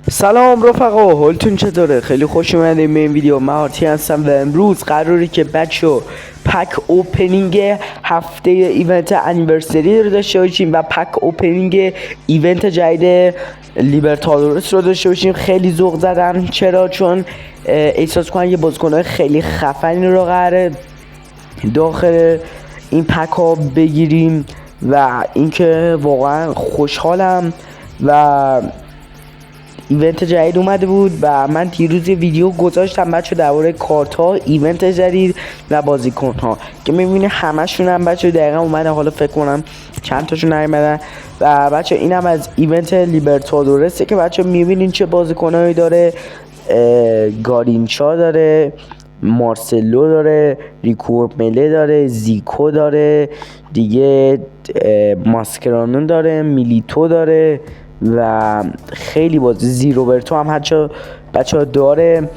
سلام رفقا، حالتون چطوره؟ خیلی خوش اومدیم به این ویدیو. من آرتی هستم و امروز قراره که بچه پک اوپنینگ هفته ایونت انیورسری رو داشته باشیم و پک اوپنینگ ایونت جدید لیبرتادورس رو داشته باشیم. خیلی ذوق زدم. چرا؟ چون احساس کنم یه بازیکن‌های خیلی خفنی رو قراره داخل این پک ها بگیریم و اینکه واقعا خوشحالم. و ایونت جدید اومده بود و من دیروز یه ویدیو گذاشتم بچه درباره کارت ها، ایونت جدید و بازیکن ها که میبینی همشون هم بچه دقیقا اومده. حالا فکر کنم چند تاشون نیومدن. و بچه اینم از ایونت لیبرتادورسه که بچه میبینین چه بازیکن هایی داره. گارینچا داره، مارسلو داره، ریکو مله داره، زیکو داره دیگه، ماسکرانون داره، میلیتو داره و خیلی بازی زیروبرتو هم بچه ها داره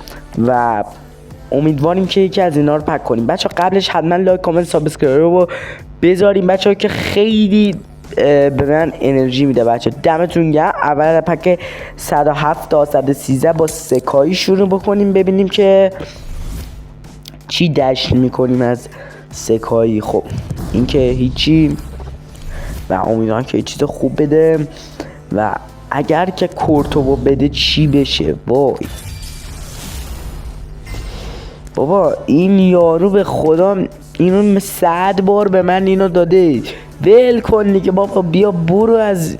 و امیدواریم که یکی از اینا رو پک کنیم. بچه ها قبلش حتما لایک، کامنت، سابسکرایب رو بذاریم بچه ها که خیلی به من انرژی میده. بچه دمتون گرم. اول پک 107 تا 113 با سکایی شروع بکنیم ببینیم که چی دشت میکنیم از سکایی. خب این که هیچی و امیدوارم که چیز خوب بده و اگر که کورتوو بده چی بشه. وای بابا این یارو به خدا اینو 100 بار به من اینو داده. ول کن دیگه بابا، بیا برو از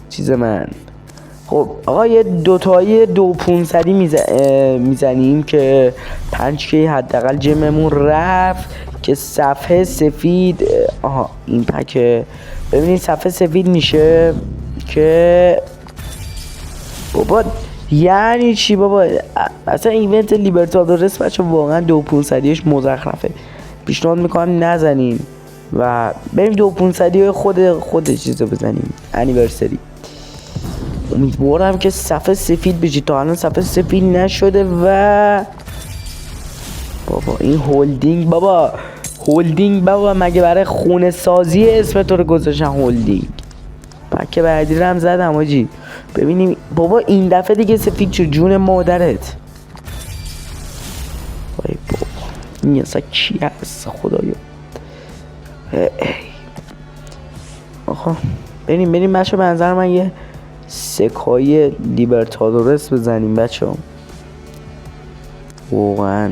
چیز من. خب آقا یه دوتایی 2500 میزنیم که 5K حداقل جمعمون رفت که صفحه سفید. آها این پکه ببینید صفحه سفید میشه که بابا یعنی چی بابا؟ اصلا ایونت لیبرتادورس بچه واقعا 2500 مزخرفه. پیشنهاد میکنم نزنین و بریم 2500 خود چیزو بزنیم انیورسری. امیدوارم که صفحه سفید بشی. تا الان صفحه سفید نشده و بابا این هولدینگ بابا مگه برای خونه سازی اسم تو رو گذاشتن هولدینگ؟ پکه بعدی رو هم زدم آجی. ببینیم بابا این دفعه دیگه سفید شد. جون مادرت. وای بابا این اصلا کی هست خدایا. آخه بریم بچه به نظر من یه سکای لیبرتادورس بزنیم بچه هم. واقعا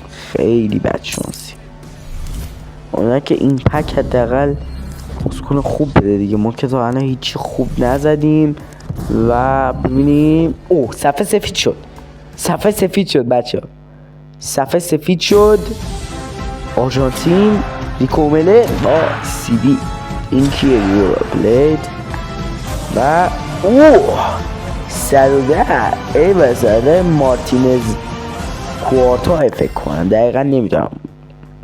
خیلی بدشانسی. اونه که این پک حداقل بازیکن خوب بده دیگه. ما که تا الان هیچی خوب نزدیم و ببینیم. اوه صفحه سفید شد بچه ها. صفحه سفید شد. آرژانتین ریکو مله با سی بی. این کیه؟ یورو پلید و اوه 110 ای بساله مارتینز کوارتا فکر کنم، دقیقا نمیدونم.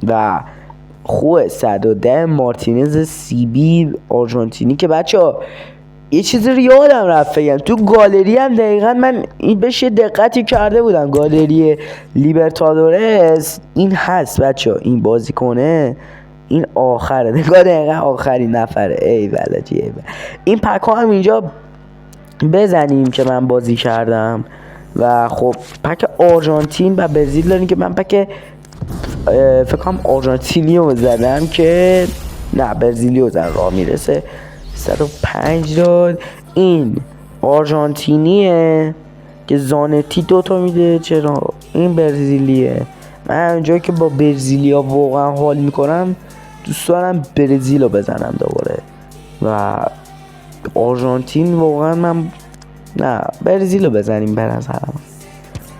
و خوه 110 مارتینز سی بی آرژانتینی که بچه ها یه چیزی رو یادم رفت بگم. تو گالری هم دقیقا من این بهش دقتی کرده بودم. گالری لیبرتادورس این هست بچه ها. این بازی کنه این آخره نگاه، دقیقا آخرین نفره. ای بلدی این پک ها هم اینجا بزنیم که من بازی کردم. و خب پک آرژانتین و برزیل داریم که من پک فکر کنم آرژانتینی رو زدم که نه برزیلی رو زدم. راه میرسه 105 داد. این آرژانتینیه که زانتی دوتا میده. چرا این برزیلیه؟ من اونجایی که با برزیلیا واقعا حال میکنم دوست دارم برزیل رو بزنم دوباره. و آرژانتین واقعا من نه برزیل رو بزنیم به نظرم.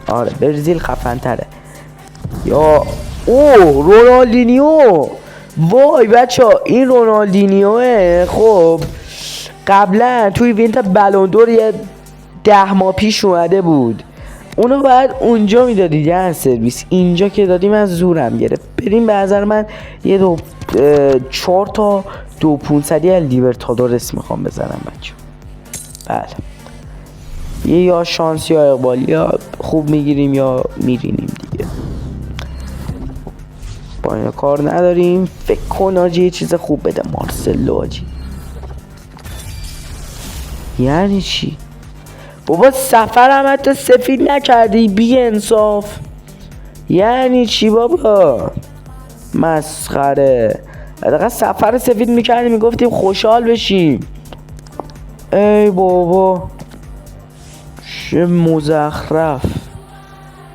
آره برزیل خفن تره. یا اوه رونالدینیو. وای بچه ها این رونالدینیوه. خب قبلا توی ایونت بلوندور یه 10 ماه پیش اومده بود. اونو باید اونجا میدادید یه سرویس. اینجا که دادیم از زورم گرفت. بریم به نظر من یه 4 تا 2500 لیبرتادورس میخوام بزنم بچه. بله یه یا شانس یا اقبال، یا خوب میگیریم یا میرینیم دیگه. با اینا کار نداریم. فکر کن آجی یه چیز خوب بده. مارسلو آجی یعنی چی؟ بابا سفرم حتی سفید نکردی بی انصاف. یعنی چی بابا؟ مسخره. حداقل سفر سفید میکردی میگفتیم خوشحال بشیم. ای بابا چه مزخرف.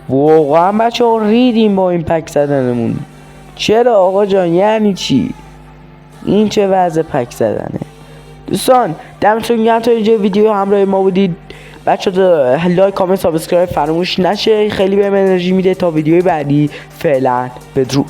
واقعا بچه ها ریدیم با این پک زدنمون. چرا آقا جان؟ یعنی چی؟ این چه وضع پک زدنه؟ دوستان دمتون گرم تا اینجا ویدیو همراه ما بودید. بچه ها لایک کامنت سابسکرایب فراموش نشه، خیلی بهم انرژی میده تا ویدیوی بعدی. فعلا بدرود.